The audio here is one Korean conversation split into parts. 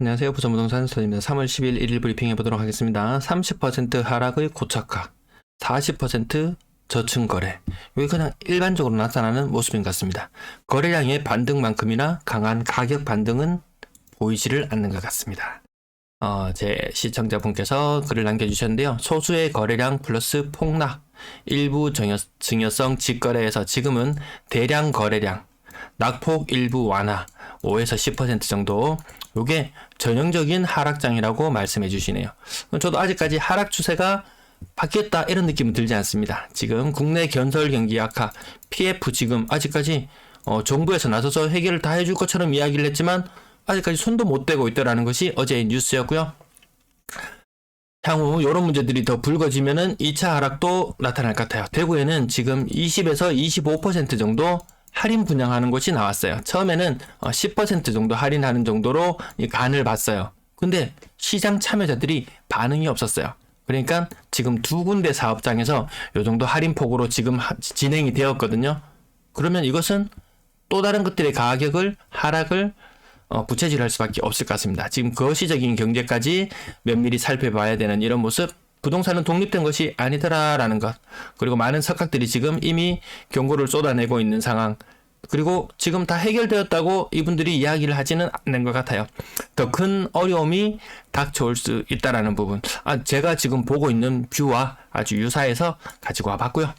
안녕하세요. 부천부동산 수입니다. 3월 10일 1일 브리핑 해보도록 하겠습니다. 30% 하락의 고착화, 40% 저층 거래. 이게 그냥 일반적으로 나타나는 모습인 것 같습니다. 거래량의 반등만큼이나 강한 가격 반등은 보이지를 않는 것 같습니다. 제 시청자분께서 글을 남겨주셨는데요. 소수의 거래량 플러스 폭락, 일부 증여성 직거래에서 지금은 대량 거래량, 낙폭 일부 완화, 5에서 10% 정도, 요게 전형적인 하락장이라고 말씀해 주시네요. 저도 아직까지 하락 추세가 바뀌었다 이런 느낌은 들지 않습니다. 지금 국내 건설 경기 악화, PF 지금 아직까지 정부에서 나서서 해결을 다 해줄 것처럼 이야기를 했지만 아직까지 손도 못 대고 있다라는 것이 어제의 뉴스였고요. 향후 이런 문제들이 더 불거지면은 2차 하락도 나타날 것 같아요. 대구에는 지금 20에서 25% 정도 할인 분양하는 곳이 나왔어요. 처음에는 10% 정도 할인하는 정도로 간을 봤어요. 근데 시장 참여자들이 반응이 없었어요. 그러니까 지금 두 군데 사업장에서 이 정도 할인폭으로 지금 진행이 되었거든요. 그러면 이것은 또 다른 것들의 가격을 하락을 부채질할 수밖에 없을 것 같습니다. 지금 거시적인 경제까지 면밀히 살펴봐야 되는 이런 모습, 부동산은 독립된 것이 아니더라라는 것, 그리고 많은 석학들이 지금 이미 경고를 쏟아내고 있는 상황, 그리고 지금 다 해결되었다고 이분들이 이야기를 하지는 않는 것 같아요. 더 큰 어려움이 닥쳐올 수 있다라는 부분, 제가 지금 보고 있는 뷰와 아주 유사해서 가지고 와봤고요.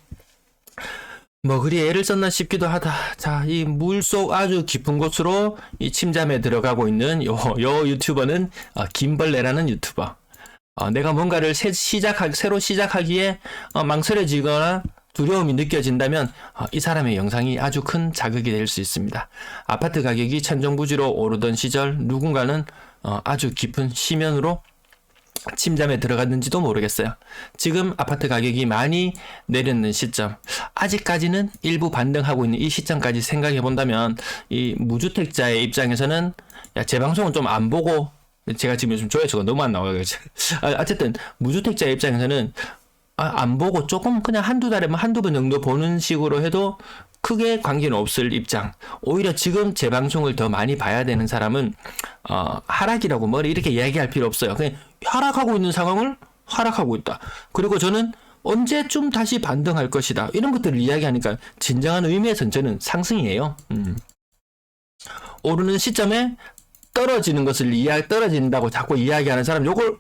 뭐 그리 애를 썼나 싶기도 하다. 자, 이 물속 아주 깊은 곳으로 이 침잠에 들어가고 있는 요 유튜버는 김벌레라는 유튜버. 내가 뭔가를 새로 시작하기에 망설여지거나 두려움이 느껴진다면 이 사람의 영상이 아주 큰 자극이 될 수 있습니다. 아파트 가격이 천정부지로 오르던 시절 누군가는 아주 깊은 심연으로 침잠에 들어갔는지도 모르겠어요. 지금 아파트 가격이 많이 내렸는 시점, 아직까지는 일부 반등하고 있는 이 시점까지 생각해 본다면 이 무주택자의 입장에서는 제 방송은 좀 안 보고, 제가 지금 요즘 조회수가 너무 안 나와요. 어쨌든 무주택자 입장에서는 안 보고 조금 그냥 한두 달에 한두 번 정도 보는 식으로 해도 크게 관계는 없을 입장. 오히려 지금 제 방송을 더 많이 봐야 되는 사람은 하락이라고 뭐 이렇게 이야기할 필요 없어요. 그냥 하락하고 있는 상황을 하락하고 있다. 그리고 저는 언제쯤 다시 반등할 것이다, 이런 것들을 이야기하니까 진정한 의미에서는 저는 상승이에요. 오르는 시점에 떨어지는 것을 떨어진다고 자꾸 이야기하는 사람, 요걸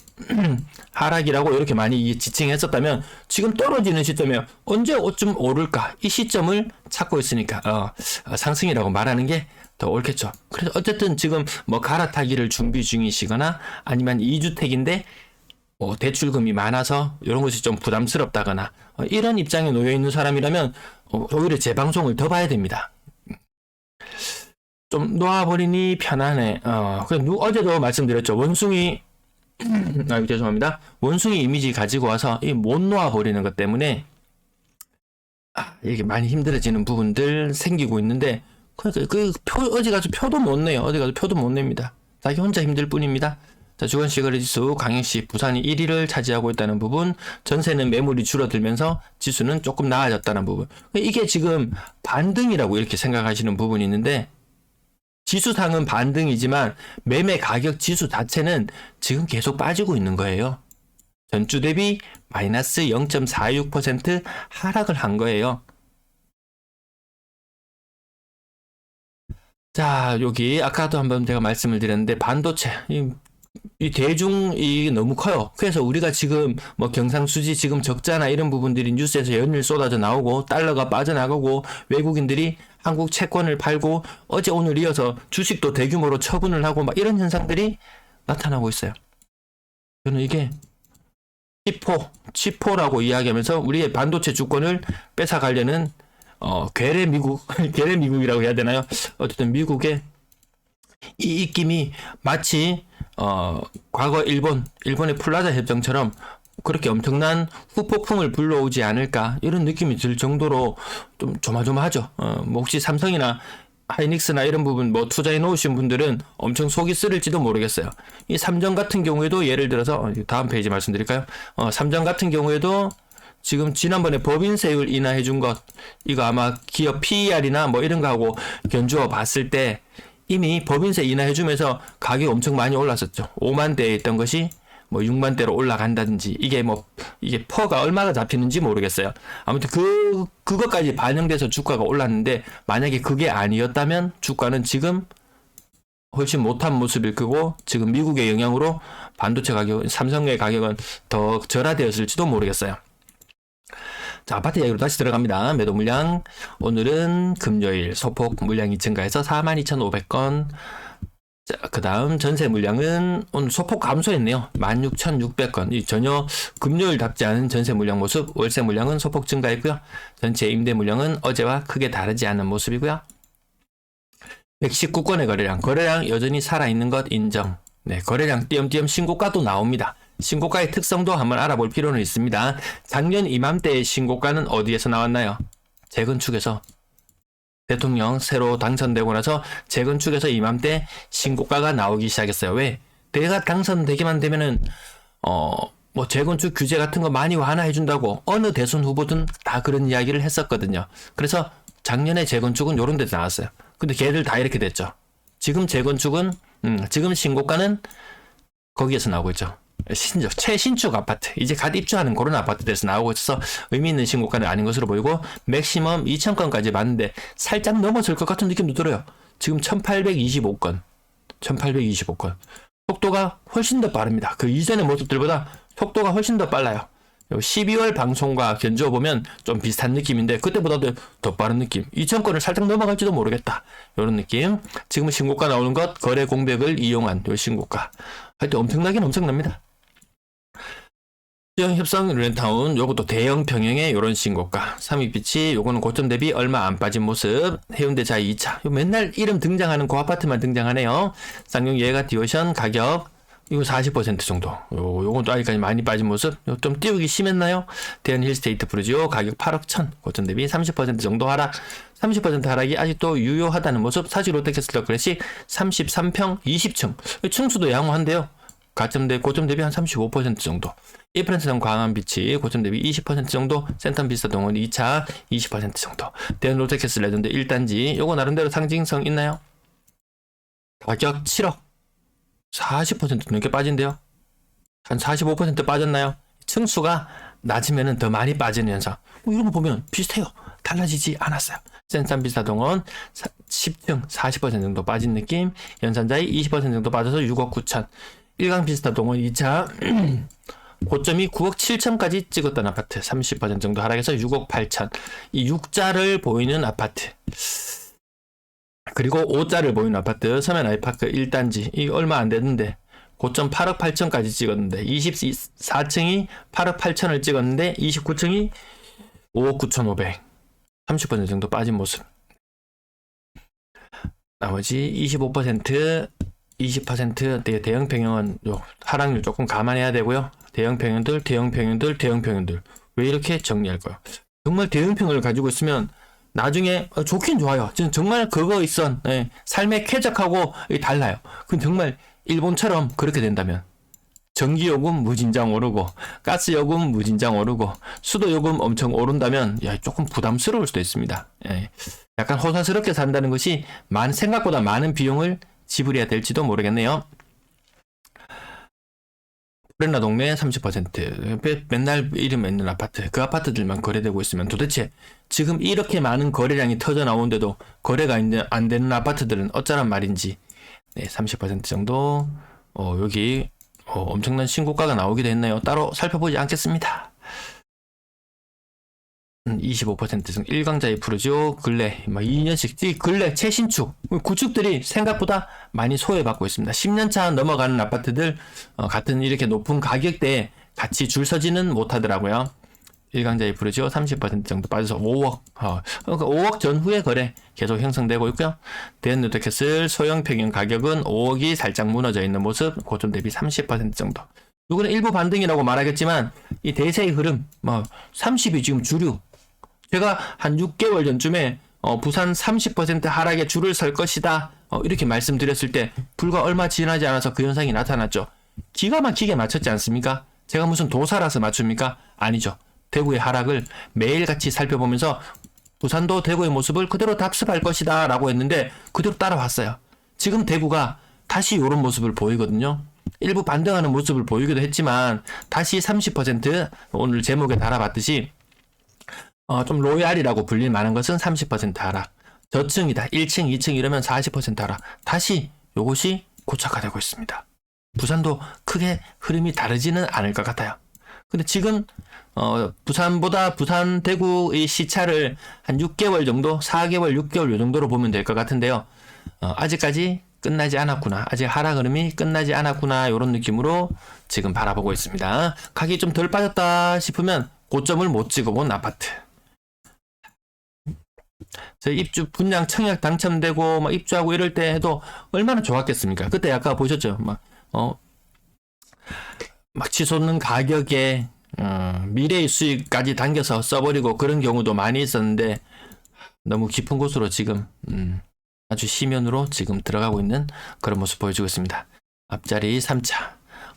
하락이라고 이렇게 많이 지칭했었다면 지금 떨어지는 시점에 언제 어쩜 오를까, 이 시점을 찾고 있으니까 상승이라고 말하는 게 더 옳겠죠. 그래서 어쨌든 지금 뭐 갈아타기를 준비 중이시거나 아니면 2주택인데 대출금이 많아서 이런 것이 좀 부담스럽다거나 이런 입장에 놓여 있는 사람이라면 오히려 제 방송을 더 봐야 됩니다. 좀 놓아버리니 편하네. 어제도 말씀드렸죠. 원숭이, 죄송합니다. 원숭이 이미지 가지고 와서 못 놓아버리는 것 때문에 이게 많이 힘들어지는 부분들 생기고 있는데, 어디 가서 표도 못 내요. 어디 가서 표도 못 냅니다. 자기 혼자 힘들 뿐입니다. 자, 주거시거래지수 강역시 부산이 1위를 차지하고 있다는 부분, 전세는 매물이 줄어들면서 지수는 조금 나아졌다는 부분, 이게 지금 반등이라고 이렇게 생각하시는 부분이 있는데, 지수상은 반등이지만 매매 가격 지수 자체는 지금 계속 빠지고 있는 거예요. 전주 대비 마이너스 0.46% 하락을 한 거예요. 자, 여기 아까도 한번 제가 말씀을 드렸는데, 반도체 이 대중이 너무 커요. 그래서 우리가 지금 뭐 경상수지 지금 적자나 이런 부분들이 뉴스에서 연일 쏟아져 나오고, 달러가 빠져나가고, 외국인들이 한국 채권을 팔고, 어제 오늘 이어서 주식도 대규모로 처분을 하고 막 이런 현상들이 나타나고 있어요. 저는 이게 치포라고 이야기하면서 우리의 반도체 주권을 뺏어가려는 괴뢰 미국이라고 해야 되나요? 어쨌든 미국의 이 입김이 마치 과거 일본의 플라자 협정처럼 그렇게 엄청난 후폭풍을 불러오지 않을까, 이런 느낌이 들 정도로 좀 조마조마하죠. 뭐 혹시 삼성이나 하이닉스나 이런 부분 뭐 투자해 놓으신 분들은 엄청 속이 쓰릴지도 모르겠어요. 이 삼정 같은 경우에도, 예를 들어서 다음 페이지 말씀드릴까요? 삼정 같은 경우에도 지금 지난번에 법인세율 인하해 준 것, 이거 아마 기업 PER이나 뭐 이런 거하고 견주어 봤을 때 이미 법인세 인하해주면서 가격이 엄청 많이 올랐었죠. 5만 대에 있던 것이 뭐 6만 대로 올라간다든지, 이게 퍼가 얼마가 잡히는지 모르겠어요. 아무튼 그것까지 반영돼서 주가가 올랐는데, 만약에 그게 아니었다면 주가는 지금 훨씬 못한 모습일 거고, 지금 미국의 영향으로 반도체 가격, 삼성의 가격은 더 절하되었을지도 모르겠어요. 자, 아파트 이야기로 다시 들어갑니다. 매도 물량. 오늘은 금요일 소폭 물량이 증가해서 42,500건. 자, 그 다음 전세 물량은 오늘 소폭 감소했네요. 16,600건. 이 전혀 금요일답지 않은 전세 물량 모습. 월세 물량은 소폭 증가했고요. 전체 임대 물량은 어제와 크게 다르지 않은 모습이고요. 119건의 거래량 여전히 살아있는 것 인정. 네, 거래량 띄엄띄엄 신고가도 나옵니다. 신고가의 특성도 한번 알아볼 필요는 있습니다. 작년 이맘때의 신고가는 어디에서 나왔나요? 재건축에서. 대통령 새로 당선되고 나서 재건축에서 이맘때 신고가가 나오기 시작했어요. 왜? 내가 당선되기만 되면은 뭐 재건축 규제 같은 거 많이 완화해준다고 어느 대선 후보든 다 그런 이야기를 했었거든요. 그래서 작년에 재건축은 요런 데서 나왔어요. 근데 걔들 다 이렇게 됐죠. 지금 재건축은 지금 신고가는 거기에서 나오고 있죠. 최신축 아파트, 이제 갓 입주하는 그런 아파트들에서 나오고 있어서 의미 있는 신고가는 아닌 것으로 보이고, 맥시멈 2,000건까지 맞는데 살짝 넘어설 것 같은 느낌도 들어요. 지금 1,825건 속도가 훨씬 더 빠릅니다. 그 이전의 모습들보다 속도가 훨씬 더 빨라요. 12월 방송과 견주어 보면 좀 비슷한 느낌인데, 그때보다도 더 빠른 느낌. 2,000건을 살짝 넘어갈지도 모르겠다, 이런 느낌. 지금 신고가 나오는 것, 거래 공백을 이용한 요 신고가. 하여튼 엄청나긴 엄청납니다. 수영 협성 렌타운, 요것도 대형 평형의 요런 신고가. 삼익빛이 요거는 고점 대비 얼마 안 빠진 모습. 해운대 자이 2차, 요 맨날 이름 등장하는 그 아파트만 등장하네요. 쌍용 예가 디오션 가격 이거 40% 정도. 요건 또 아직까지 많이 빠진 모습. 좀 띄우기 심했나요? 대한 힐스테이트 프루지오 가격 8억 1천, 고점 대비 30% 정도 하락. 30% 하락이 아직도 유효하다는 모습. 사실 롯데캐슬 더크래시 33평 20층. 층수도 양호한데요. 고점 대비 한 35% 정도. 이프렌스는 광안비치 고점 대비 20% 정도. 센텀 비스타 동원 2차 20% 정도. 대한 롯데캐슬 레전드 1단지. 요거 나름대로 상징성 있나요? 가격 7억. 40% 넘게 빠진대요. 한 45% 빠졌나요? 층수가 낮으면 더 많이 빠지는 현상. 이런 거 보면 비슷해요. 달라지지 않았어요. 센산 비스타 동원 10층 40% 정도 빠진 느낌. 연산자이 20% 정도 빠져서 6억 9천. 일강 비스타 동원 2차 고점이 9억 7천까지 찍었던 아파트 30% 정도 하락해서 6억 8천. 이 6자를 보이는 아파트, 그리고 5자를 보이는 아파트 서면 아이파크 1단지, 이 얼마 안 됐는데 고점 8억 8천까지 찍었는데 24층이 8억 8천을 찍었는데 29층이 5억 9천 5백. 30% 정도 빠진 모습. 나머지 25% 20% 대형 평형은 하락률 조금 감안해야 되고요. 대형 평형들 왜 이렇게 정리할까요? 정말 대형 평형을 가지고 있으면 나중에 좋긴 좋아요. 정말 그거 있어. 네. 삶의 쾌적하고 달라요. 그럼 정말 일본처럼 그렇게 된다면 전기요금 무진장 오르고 가스요금 무진장 오르고 수도요금 엄청 오른다면 조금 부담스러울 수도 있습니다. 예. 약간 호사스럽게 산다는 것이 생각보다 많은 비용을 지불해야 될지도 모르겠네요. 프렌나 동네 30%. 맨날 이름 있는 아파트, 그 아파트들만 거래되고 있으면 도대체 지금 이렇게 많은 거래량이 터져 나오는데도 거래가 안 되는 아파트들은 어쩌란 말인지. 네, 30% 정도. 여기 엄청난 신고가가 나오기도 했네요. 따로 살펴보지 않겠습니다. 25% 정도. 일강자의 푸르지오 근래 2년씩 근래 최신축 구축들이 생각보다 많이 소외받고 있습니다. 10년차 넘어가는 아파트들 같은 이렇게 높은 가격대에 같이 줄 서지는 못하더라고요. 일강자의 푸르지오 30% 정도 빠져서 5억. 그러니까 5억 전후의 거래 계속 형성되고 있고요. 대한뉴트캐슬 소형 평형 가격은 5억이 살짝 무너져 있는 모습. 고점 대비 30% 정도. 이거는 일부 반등이라고 말하겠지만 이 대세의 흐름 30이 지금 주류. 제가 한 6개월 전쯤에 부산 30% 하락에 줄을 설 것이다 이렇게 말씀드렸을 때 불과 얼마 지나지 않아서 그 현상이 나타났죠. 기가 막히게 맞췄지 않습니까? 제가 무슨 도사라서 맞춥니까? 아니죠. 대구의 하락을 매일같이 살펴보면서 부산도 대구의 모습을 그대로 답습할 것이다 라고 했는데 그대로 따라왔어요. 지금 대구가 다시 이런 모습을 보이거든요. 일부 반등하는 모습을 보이기도 했지만 다시 30% 오늘 제목에 달아봤듯이 좀 로얄이라고 불릴 만한 것은 30% 하락. 저층이다. 1층, 2층 이러면 40% 하락. 다시 요것이 고착화되고 있습니다. 부산도 크게 흐름이 다르지는 않을 것 같아요. 근데 지금 부산보다 부산 대구의 시차를 한 6개월 정도, 4개월, 6개월 요 정도로 보면 될 것 같은데요. 아직까지 끝나지 않았구나. 아직 하락 흐름이 끝나지 않았구나. 이런 느낌으로 지금 바라보고 있습니다. 가격이 좀 덜 빠졌다 싶으면 고점을 못 찍어본 아파트. 저희 입주 분양 청약 당첨되고 막 입주하고 이럴 때 해도 얼마나 좋았겠습니까? 그때 아까 보셨죠? 막 치솟는 가격에 미래의 수익까지 당겨서 써버리고 그런 경우도 많이 있었는데 너무 깊은 곳으로 지금 아주 심연으로 지금 들어가고 있는 그런 모습 보여주고 있습니다. 앞자리 3차.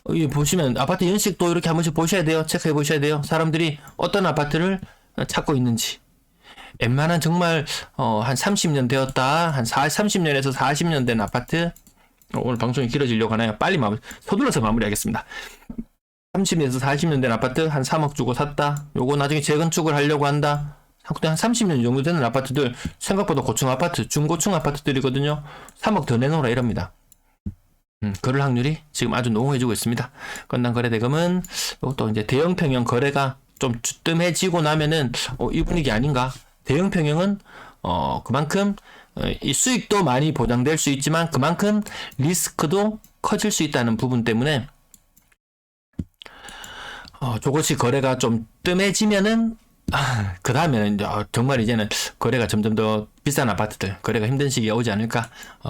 여기 보시면 아파트 연식도 이렇게 한 번씩 보셔야 돼요. 체크해 보셔야 돼요. 사람들이 어떤 아파트를 찾고 있는지. 웬만한 정말 한 30년 되었다. 한 30년에서 40년 된 아파트. 오늘 방송이 길어지려고 하나요? 빨리 서둘러서 마무리하겠습니다. 30년에서 40년 된 아파트 한 3억 주고 샀다. 요거 나중에 재건축을 하려고 한다. 한 30년 정도 되는 아파트들 생각보다 고층 아파트, 중고층 아파트들이거든요. 3억 더 내놓으라 이럽니다. 그럴 확률이 지금 아주 농후해지고 있습니다. 건당 거래 대금은 또 이제 대형 평형 거래가 좀 주뜸해지고 나면은 이 분위기 아닌가? 대형 평형은 그만큼 이 수익도 많이 보장될 수 있지만 그만큼 리스크도 커질 수 있다는 부분 때문에 조금씩 거래가 좀 뜸해지면은 그 다음에는 이제 정말 이제는 거래가 점점 더 비싼 아파트들 거래가 힘든 시기가 오지 않을까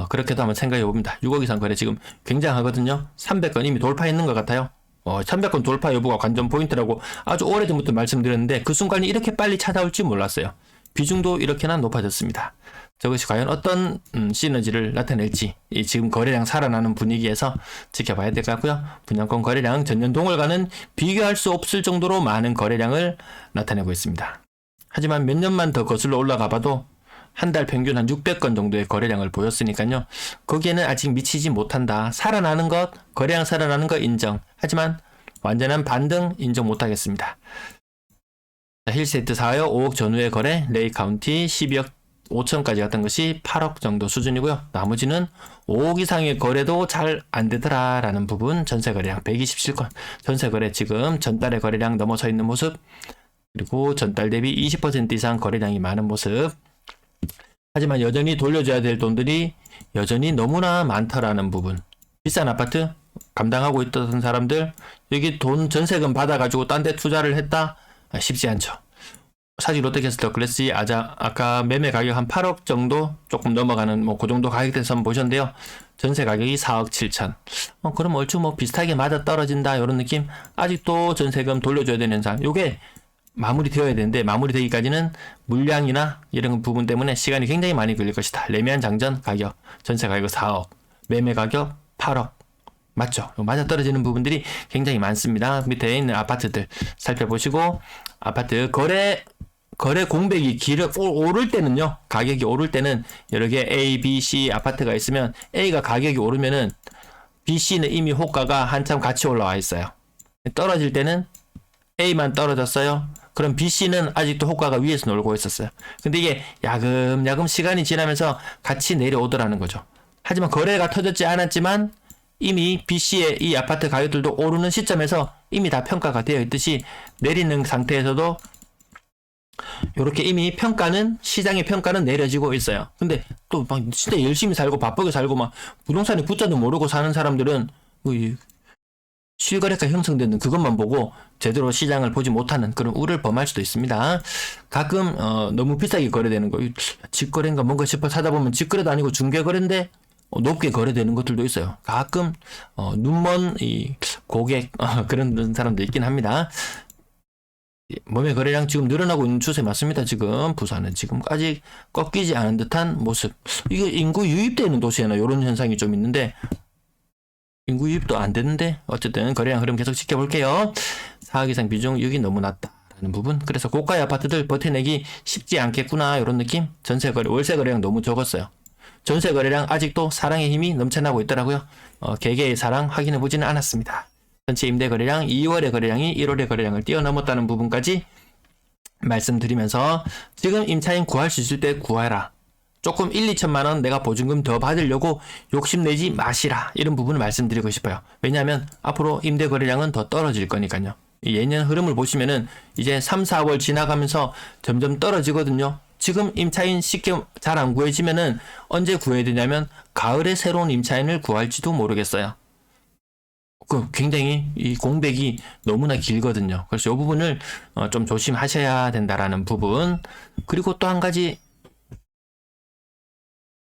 그렇게도 한번 생각해 봅니다. 6억 이상 거래 지금 굉장하거든요. 300건 이미 돌파했는 것 같아요. 300건 돌파 여부가 관전 포인트라고 아주 오래전부터 말씀드렸는데 그 순간이 이렇게 빨리 찾아올지 몰랐어요. 비중도 이렇게나 높아졌습니다. 저것이 과연 어떤 시너지를 나타낼지 지금 거래량 살아나는 분위기에서 지켜봐야 될 것 같고요. 분양권 거래량 전년 동월과는 비교할 수 없을 정도로 많은 거래량을 나타내고 있습니다. 하지만 몇 년만 더 거슬러 올라가 봐도 한 달 평균 한 600건 정도의 거래량을 보였으니까요. 거기에는 아직 미치지 못한다. 살아나는 것, 거래량 살아나는 것 인정. 하지만 완전한 반등 인정 못하겠습니다. 힐세트 4여 5억 전후의 거래, 레이 카운티 12억 5천까지 갔던 것이 8억 정도 수준이고요. 나머지는 5억 이상의 거래도 잘 안 되더라 라는 부분. 전세 거래량 127건. 전세 거래 지금 전달의 거래량 넘어서 있는 모습. 그리고 전달 대비 20% 이상 거래량이 많은 모습. 하지만 여전히 돌려줘야 될 돈들이 여전히 너무나 많다라는 부분. 비싼 아파트 감당하고 있던 사람들 여기 돈 전세금 받아가지고 딴 데 투자를 했다? 쉽지 않죠. 사실 롯데캐슬터 클래시 아까 매매 가격 한 8억 정도 조금 넘어가는 그 정도 가격대에서 한번 보셨는데요. 전세 가격이 4억 7천. 그럼 얼추 비슷하게 맞아 떨어진다 이런 느낌. 아직도 전세금 돌려줘야 되는 현상. 요게 마무리 되어야 되는데 마무리되기까지는 물량이나 이런 부분 때문에 시간이 굉장히 많이 걸릴 것이다. 레미안 장전 가격 전세 가격 4억 매매 가격 8억 맞죠? 맞아 떨어지는 부분들이 굉장히 많습니다. 밑에 있는 아파트들 살펴보시고 아파트 거래 공백이 오를 때는요, 가격이 오를 때는 여러 개 A, B, C 아파트가 있으면 A가 가격이 오르면은 B, C는 이미 호가가 한참 같이 올라와 있어요. 떨어질 때는 A만 떨어졌어요. 그럼 B, C는 아직도 호가가 위에서 놀고 있었어요. 근데 이게 야금야금 시간이 지나면서 같이 내려오더라는 거죠. 하지만 거래가 터졌지 않았지만 이미 B, C의 이 아파트 가격들도 오르는 시점에서 이미 다 평가가 되어 있듯이 내리는 상태에서도 요렇게 이미 시장의 평가는 내려지고 있어요. 근데 또 막 진짜 열심히 살고 바쁘게 살고 막 부동산의 구자도 모르고 사는 사람들은 실거래가 형성되는 그것만 보고 제대로 시장을 보지 못하는 그런 우를 범할 수도 있습니다. 가끔 너무 비싸게 거래되는 거 직거래인가 뭔가 싶어 찾아보면 직거래도 아니고 중개거래인데 높게 거래되는 것들도 있어요. 가끔 눈먼 이 고객 그런 사람도 있긴 합니다. 매매 거래량 지금 늘어나고 있는 추세 맞습니다. 지금 부산은 지금 아직 꺾이지 않은 듯한 모습. 이게 인구 유입되는 도시에는 이런 현상이 좀 있는데 인구 유입도 안 되는데 어쨌든 거래량 흐름 계속 지켜볼게요. 4억 이상 비중 여기 너무 낮다라는 부분. 그래서 고가의 아파트들 버텨내기 쉽지 않겠구나 이런 느낌. 전세 거래 월세 거래량 너무 적었어요. 전세 거래량 아직도 사랑의 힘이 넘쳐나고 있더라고요. 개개의 사랑 확인해 보지는 않았습니다. 전체 임대 거래량 2월의 거래량이 1월의 거래량을 뛰어넘었다는 부분까지 말씀드리면서 지금 임차인 구할 수 있을 때 구해라. 조금 1, 2천만 원 내가 보증금 더 받으려고 욕심내지 마시라. 이런 부분을 말씀드리고 싶어요. 왜냐하면 앞으로 임대 거래량은 더 떨어질 거니까요. 예년 흐름을 보시면은 이제 3, 4월 지나가면서 점점 떨어지거든요. 지금 임차인 쉽게 잘 안 구해지면은 언제 구해야 되냐면 가을에 새로운 임차인을 구할지도 모르겠어요. 굉장히 이 공백이 너무나 길거든요. 그래서 이 부분을 좀 조심하셔야 된다라는 부분. 그리고 또 한 가지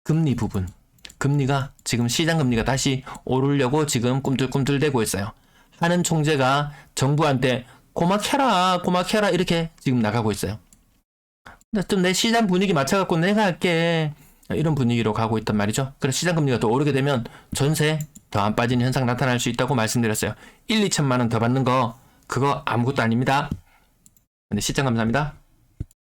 금리 부분. 금리가 지금 시장 금리가 다시 오르려고 지금 꿈틀꿈틀대고 있어요. 하는 총재가 정부한테 고막해라 이렇게 지금 나가고 있어요. 좀 내 시장 분위기 맞춰갖고 내가 할게 이런 분위기로 가고 있단 말이죠. 그래서 시장 금리가 더 오르게 되면 전세 더 안 빠지는 현상 나타날 수 있다고 말씀드렸어요. 1, 2천만 원 더 받는 거 그거 아무것도 아닙니다. 네, 시청 감사합니다.